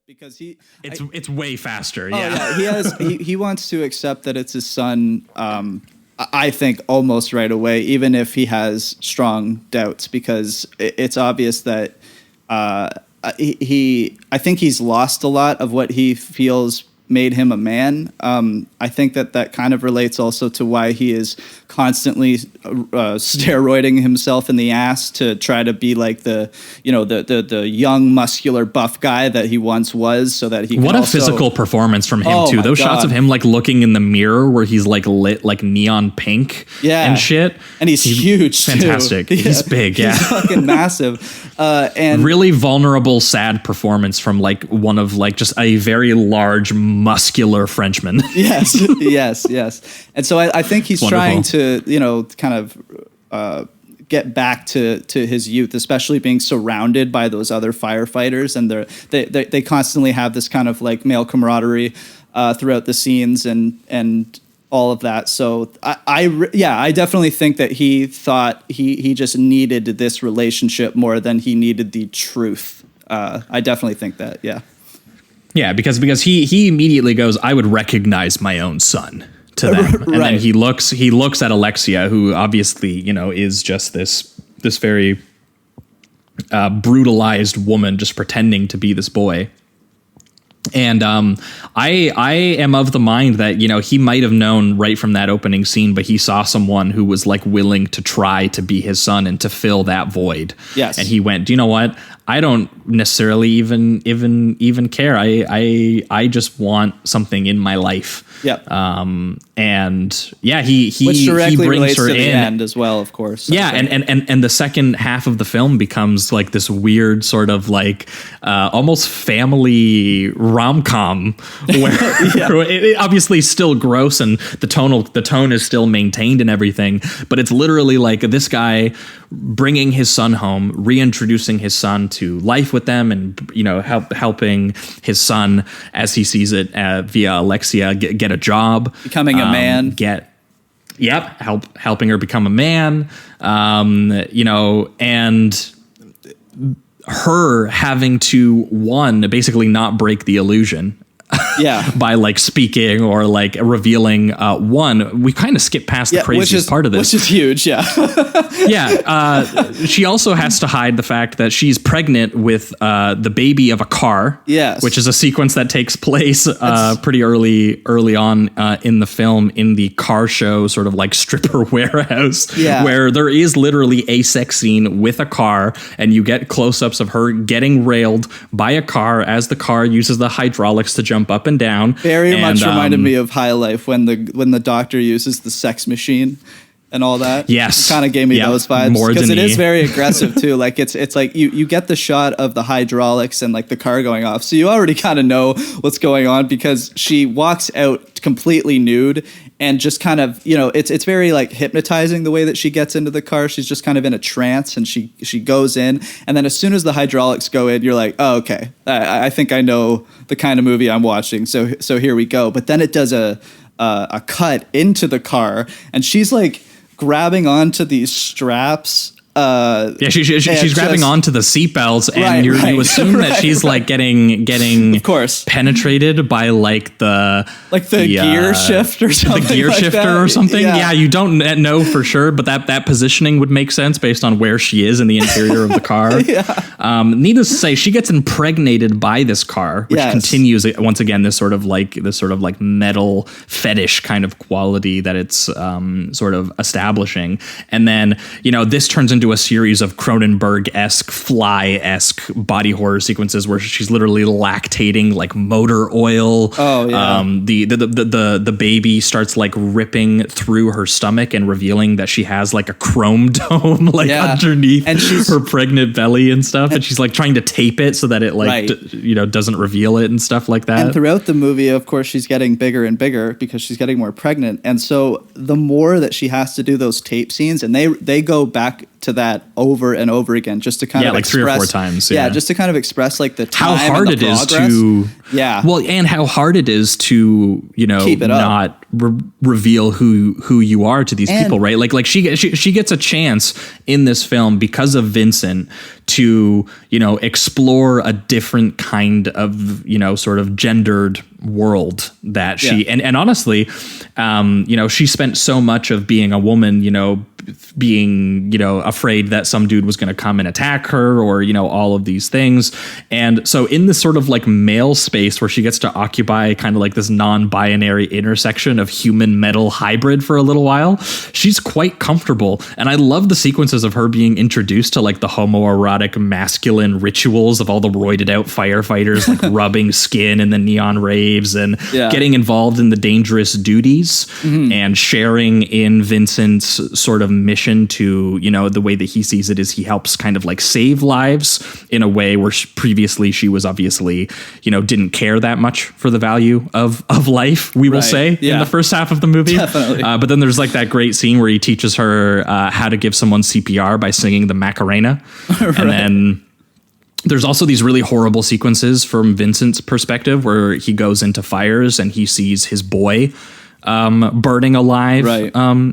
because it's way faster. Oh, yeah. He wants to accept that it's his son. I think almost right away, even if he has strong doubts, because it's obvious that I think he's lost a lot of what he feels made him a man. I think that kind of relates also to why he is constantly steroiding himself in the ass to try to be like the young, muscular, buff guy that he once was, so that he what can a also, physical performance from him too. Those shots of him like looking in the mirror where he's like lit like neon pink and shit, and he's huge, fantastic too. He's big, he's fucking massive, and really vulnerable, sad performance from like one of like just a very large, muscular Frenchman. yes. And so I think he's trying to, kind of get back to his youth, especially being surrounded by those other firefighters, and they constantly have this kind of like male camaraderie throughout the scenes and all of that. So I definitely think that he thought he just needed this relationship more than he needed the truth. I definitely think that, yeah. Yeah, because he immediately goes, I would recognize my own son to them. And then he looks at Alexia, who obviously, is just this very brutalized woman just pretending to be this boy. And I am of the mind that, he might have known right from that opening scene, but he saw someone who was like willing to try to be his son and to fill that void. Yes. And he went, do you know what? I don't necessarily even care. I just want something in my life. Yep. And yeah, he which directly he brings relates her to the in. end as well, of course. Yeah, and the second half of the film becomes like this weird sort of like almost family rom-com where it obviously still gross and the tone is still maintained and everything, but it's literally like this guy bringing his son home, reintroducing his son to life with them, and helping his son, as he sees it via Alexia, get a job, becoming a man, helping her become a man, and her having to basically not break the illusion. By like speaking or like revealing we kind of skip past the craziest part of this, which is huge. She also has to hide the fact that she's pregnant with the baby of a car, which is a sequence that takes place pretty early on in the film, in the car show sort of like stripper warehouse, where there is literally a sex scene with a car, and you get close-ups of her getting railed by a car as the car uses the hydraulics to jump up and down. Very much reminded me of High Life when the doctor uses the sex machine and all that. Yes, it kind of gave me those vibes, because it is very aggressive too. Like it's like you get the shot of the hydraulics and like the car going off, so you already kind of know what's going on, because she walks out completely nude and just kind of, it's very like hypnotizing the way that she gets into the car. She's just kind of in a trance, and she goes in, and then as soon as the hydraulics go in, you're like, oh, okay, I think I know the kind of movie I'm watching. So here we go. But then it does a cut into the car, and she's like grabbing onto these straps. She's grabbing onto the seatbelts, and you assume that she's like getting of course penetrated by like the gear shift or something. The gear shifter or something. Yeah, you don't know for sure, but that positioning would make sense based on where she is in the interior of the car. Needless to say, she gets impregnated by this car, which continues once again this sort of like metal fetish kind of quality that it's sort of establishing, and then this turns into a series of Cronenberg-esque, Fly-esque body horror sequences where she's literally lactating like motor oil. The baby starts like ripping through her stomach and revealing that she has like a chrome dome underneath and her pregnant belly and stuff, and she's like trying to tape it so that it like doesn't reveal it and stuff like that. And throughout the movie, of course, she's getting bigger and bigger because she's getting more pregnant, and so the more that she has to do those tape scenes, and they go back to that over and over again, just to kind of like express, 3 or 4 times. Yeah, just to kind of express like the time how hard and the it is progress. to well, and how hard it is to keep it not reveal who you are to these people, right? Like she gets a chance in this film because of Vincent to explore a different kind of sort of gendered world that she and honestly she spent so much of being a woman being afraid that some dude was going to come and attack her, or all of these things. And so in this sort of like male space where she gets to occupy kind of like this non-binary intersection of human metal hybrid for a little while, she's quite comfortable. And I love the sequences of her being introduced to like the homoerotic masculine rituals of all the roided out firefighters like rubbing skin in the neon raves and getting involved in the dangerous duties and sharing in Vincent's sort of mission to, the way that he sees it is he helps kind of like save lives in a way where previously she was obviously, didn't care that much for the value of life, we will say, in the first half of the movie. Definitely. But then there's like that great scene where he teaches her how to give someone CPR by singing the Macarena. And then there's also these really horrible sequences from Vincent's perspective where he goes into fires and he sees his boy burning alive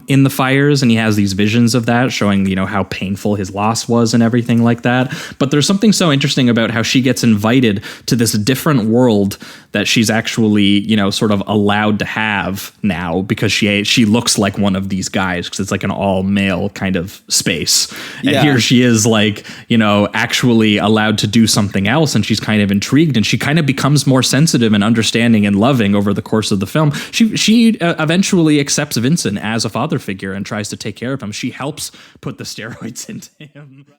in the fires, and he has these visions of that showing how painful his loss was and everything like that. But there's something so interesting about how she gets invited to this different world that she's actually sort of allowed to have now because she looks like one of these guys, because it's like an all male kind of space, and here she is like actually allowed to do something else, and she's kind of intrigued, and she kind of becomes more sensitive and understanding and loving over the course of the film. She eventually accepts Vincent as a father figure and tries to take care of him. She helps put the steroids into him.